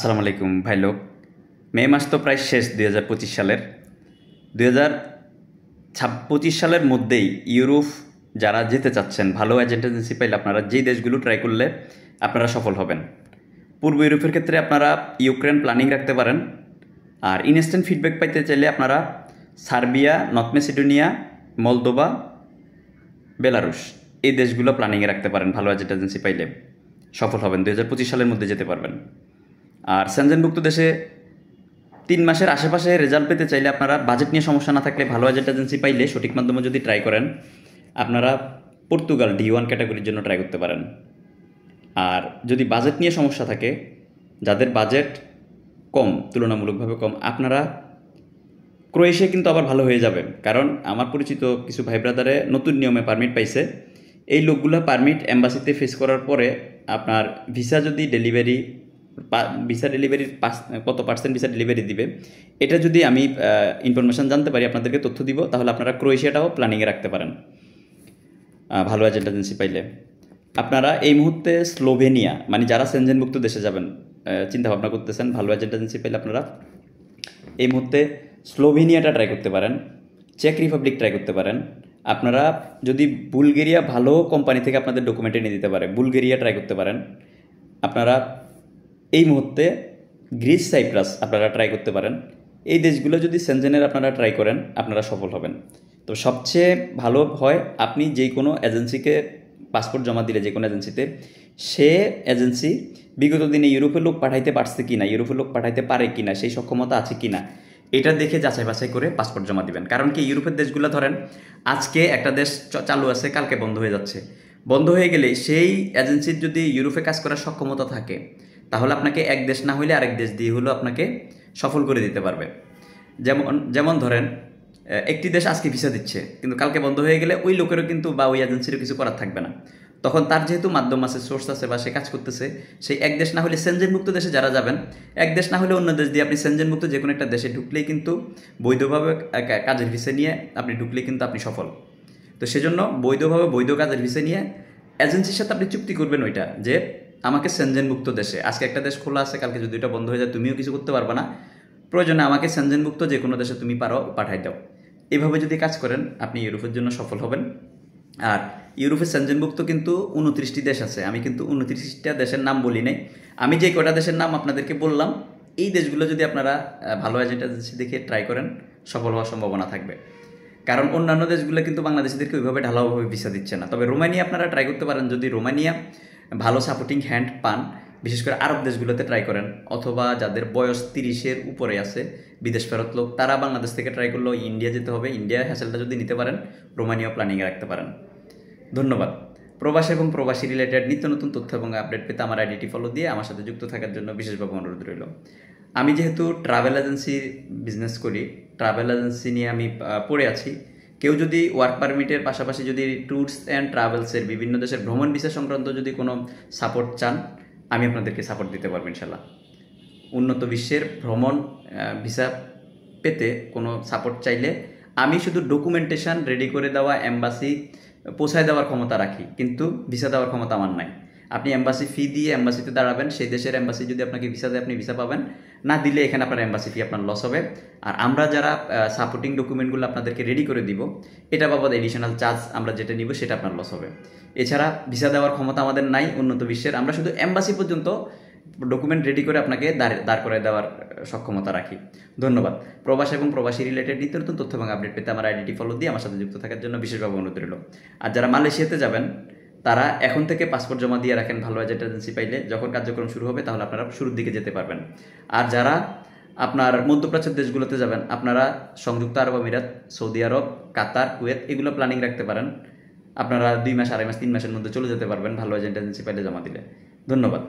আসসালামু আলাইকুম ভাই লোক। মে মাস তো প্রায় শেষ 2025 সালের। 2025 সালের মধ্যেই ইউরোপ যারা যেতে চাচ্ছেন, ভালো এজেন্ট এজেন্সি পাইলে আপনারা যেই দেশগুলো ট্রাই করলে আপনারা সফল হবেন। পূর্ব ইউরোপের ক্ষেত্রে আপনারা ইউক্রেন প্ল্যানিং রাখতে পারেন। আর ইনস্ট্যান্ট ফিডব্যাক পাইতে চাইলে আপনারা Serbia, north Macedonia, Moldova, Belarus এই দেশগুলো প্ল্যানিংয়ে রাখতে পারেন। ভালো এজেন্ট এজেন্সি পাইলে সফল হবেন, 2025 সালের মধ্যে যেতে পারবেন। আর সেনজেনভুক্ত দেশে 3 মাসের আশেপাশে রেজাল্ট পেতে চাইলে আপনারা বাজেট নিয়ে সমস্যা না থাকলে ভালো এজেন্ট এজেন্সি পাইলে সঠিক মাধ্যমে যদি ট্রাই করেন, আপনারা পর্তুগাল D1 ক্যাটাগরির জন্য ট্রাই করতে পারেন। আর যদি বাজেট নিয়ে সমস্যা থাকে, যাদের বাজেট কম, তুলনামূলকভাবে কম, আপনারা ক্রোয়েশিয়া কিন্তু আবার ভালো হয়ে যাবে। কারণ আমার পরিচিত কিছু ভাই ব্রাদারে নতুন নিয়মে পারমিট পাইছে। এই লোকগুলো পারমিট এম্বাসিতে ফেস করার পরে আপনার ভিসা যদি ডেলিভারির কত পার্সেন্ট ভিসা ডেলিভারি দিবে, এটা যদি আমি ইনফরমেশান জানতে পারি, আপনাদেরকে তথ্য দিব, তাহলে আপনারা ক্রোয়েশিয়াটাও প্ল্যানিংয়ে রাখতে পারেন ভালো এজেন্ট এজেন্সি পাইলে। আপনারা এই মুহূর্তে স্লোভেনিয়া, মানে যারা সেনজেনভুক্ত দেশে যাবেন চিন্তা ভাবনা করতেছেন, ভালো এজেন্ট এজেন্সি পাইলে আপনারা এই মুহূর্তে স্লোভেনিয়াটা ট্রাই করতে পারেন, চেক রিপাবলিক ট্রাই করতে পারেন। আপনারা যদি বুলগেরিয়া ভালো কোম্পানি থেকে আপনাদের ডকুমেন্ট এনে দিতে পারে, বুলগেরিয়া ট্রাই করতে পারেন। আপনারা এই মুহূর্তে গ্রিস, সাইপ্রাস আপনারা ট্রাই করতে পারেন। এই দেশগুলো যদি সেনজেনের আপনারা ট্রাই করেন, আপনারা সফল হবেন। তো সবচেয়ে ভালো হয় আপনি যে কোনো এজেন্সিকে পাসপোর্ট জমা দিলে, যে কোনো এজেন্সিতে, সে এজেন্সি বিগত দিনে ইউরোপের লোক পাঠাইতে পারছে কি না, ইউরোপের লোক পাঠাইতে পারে কি না, সেই সক্ষমতা আছে কি না, এটা দেখে যাচাই বাছাই করে পাসপোর্ট জমা দিবেন। কারণ কি, ইউরোপের দেশগুলো ধরেন আজকে একটা দেশ চালু আছে, কালকে বন্ধ হয়ে যাচ্ছে। বন্ধ হয়ে গেলে সেই এজেন্সির যদি ইউরোপে কাজ করার সক্ষমতা থাকে, তাহলে আপনাকে এক দেশ না হইলে আরেক দেশ দিয়ে হলেও আপনাকে সফল করে দিতে পারবে। যেমন ধরেন একটি দেশ আজকে ভিসা দিচ্ছে, কিন্তু কালকে বন্ধ হয়ে গেলে ওই লোকেরও কিন্তু বা ওই এজেন্সিরও কিছু করার থাকবে না। তখন তার যেহেতু মাধ্যম আছে, সোর্স আছে, বা সে কাজ করতেছে, সেই এক দেশ না হলে সেনজেনভুক্ত দেশে যারা যাবেন, এক দেশ না হলে অন্য দেশ দিয়ে আপনি সেনজেনভুক্ত যে কোনো একটা দেশে ঢুকলেই কিন্তু বৈধভাবে কাজের ভিসা নিয়ে আপনি ঢুকলেই কিন্তু আপনি সফল। তো সেজন্য বৈধভাবে বৈধ কাজের ভিসা নিয়ে এজেন্সির সাথে আপনি চুক্তি করবেন ওইটা, যে আমাকে সেনজেনভুক্ত দেশে, আজকে একটা দেশ খোলা আছে, কালকে যদি ওইটা বন্ধ হয়ে যায় তুমিও কিছু করতে পারবে না, প্রয়োজনে আমাকে সেনজেনভুক্ত যে কোনো দেশে তুমি পারো পাঠাই দাও। এইভাবে যদি কাজ করেন, আপনি ইউরোপের জন্য সফল হবেন। আর ইউরোপের সেনজেনভুক্ত কিন্তু 29টি দেশ আছে। আমি কিন্তু 29টা দেশের নাম বলি নাই, আমি যে কটা দেশের নাম আপনাদেরকে বললাম, এই দেশগুলো যদি আপনারা ভালো এজেন্ট এজেন্সি দেখে ট্রাই করেন, সফল হওয়ার সম্ভাবনা থাকবে। কারণ অন্যান্য দেশগুলো কিন্তু বাংলাদেশিদেরকে ওইভাবে ঢালাওভাবে ভিসা দিচ্ছে না। তবে রোমানিয়া আপনারা ট্রাই করতে পারেন, যদি রোমানিয়া ভালো সাপোর্টিং হ্যান্ড পান, বিশেষ করে আরব দেশগুলোতে ট্রাই করেন, অথবা যাদের বয়স 30-এর উপরে আছে, বিদেশ ফেরত লোক, তারা বাংলাদেশ থেকে ট্রাই করলেও ইন্ডিয়া যেতে হবে। ইন্ডিয়া হ্যাসেলটা যদি নিতে পারেন, রোমানিয়া প্ল্যানিংয়ে রাখতে পারেন। ধন্যবাদ। প্রবাস এবং প্রবাসী রিলেটেড নিত্য নতুন তথ্য এবং আপডেট পেতে আমার আইডিটি ফলো দিয়ে আমার সাথে যুক্ত থাকার জন্য বিশেষভাবে অনুরোধ রইল। আমি যেহেতু ট্রাভেল এজেন্সির বিজনেস করি, ট্রাভেল এজেন্সি নিয়ে আমি পড়ে আছি। কেউ যদি ওয়ার্ক পারমিটের পাশাপাশি যদি ট্যুরস অ্যান্ড ট্রাভেলসের বিভিন্ন দেশের ভ্রমণ ভিসা সংক্রান্ত যদি কোনো সাপোর্ট চান, আমি আপনাদেরকে সাপোর্ট দিতে পারবো ইনশাল্লাহ। উন্নত বিশ্বের ভ্রমণ ভিসা পেতে কোনো সাপোর্ট চাইলে আমি শুধু ডকুমেন্টেশন রেডি করে দেওয়া, এম্বাসি পৌঁছায় দেওয়ার ক্ষমতা রাখি, কিন্তু ভিসা দেওয়ার ক্ষমতা আমার নাই। আপনি এম্বাসি ফি দিয়ে এম্বাসিতে দাঁড়াবেন, সেই দেশের এম্বাসি যদি আপনাকে ভিসা দেয়, আপনি ভিসা পাবেন, না দিলে এখানে আপনার এম্বাসি ফি আপনার লস হবে। আর আমরা যারা সাপোর্টিং ডকুমেন্টগুলো আপনাদেরকে রেডি করে দিব, এটা বাবদ এডিশনাল চার্জ আমরা যেটা নিব সেটা আপনার লস হবে। এছাড়া ভিসা দেওয়ার ক্ষমতা আমাদের নাই উন্নত বিশ্বের, আমরা শুধু এম্বাসি পর্যন্ত ডকুমেন্ট রেডি করে আপনাকে দাঁড় করে দেওয়ার সক্ষমতা রাখি। ধন্যবাদ। প্রবাস এবং প্রবাসী রিলেটেড নিত্য নতুন তথ্য এবং আপডেট পেতে আমার আইডিটি ফলো দিয়ে আমার সাথে যুক্ত থাকার জন্য বিশেষভাবে অনুরোধ রইল। আর যারা মালয়েশিয়াতে যাবেন, তারা এখন থেকে পাসপোর্ট জমা দিয়ে রাখেন, ভালো এজেন্ট এজেন্সি পাইলে যখন কার্যক্রম শুরু হবে তাহলে আপনারা শুরুর দিকে যেতে পারবেন। আর যারা আপনার মধ্যপ্রাচ্যের দেশগুলোতে যাবেন, আপনারা সংযুক্ত আরব আমিরাত, সৌদি আরব, কাতার, কুয়েত এগুলো প্ল্যানিং রাখতে পারেন। আপনারা 2 মাস, 2.5 মাস, 3 মাসের মধ্যে চলে যেতে পারবেন ভালো এজেন্ট এজেন্সি পাইলে জমা দিলে। ধন্যবাদ।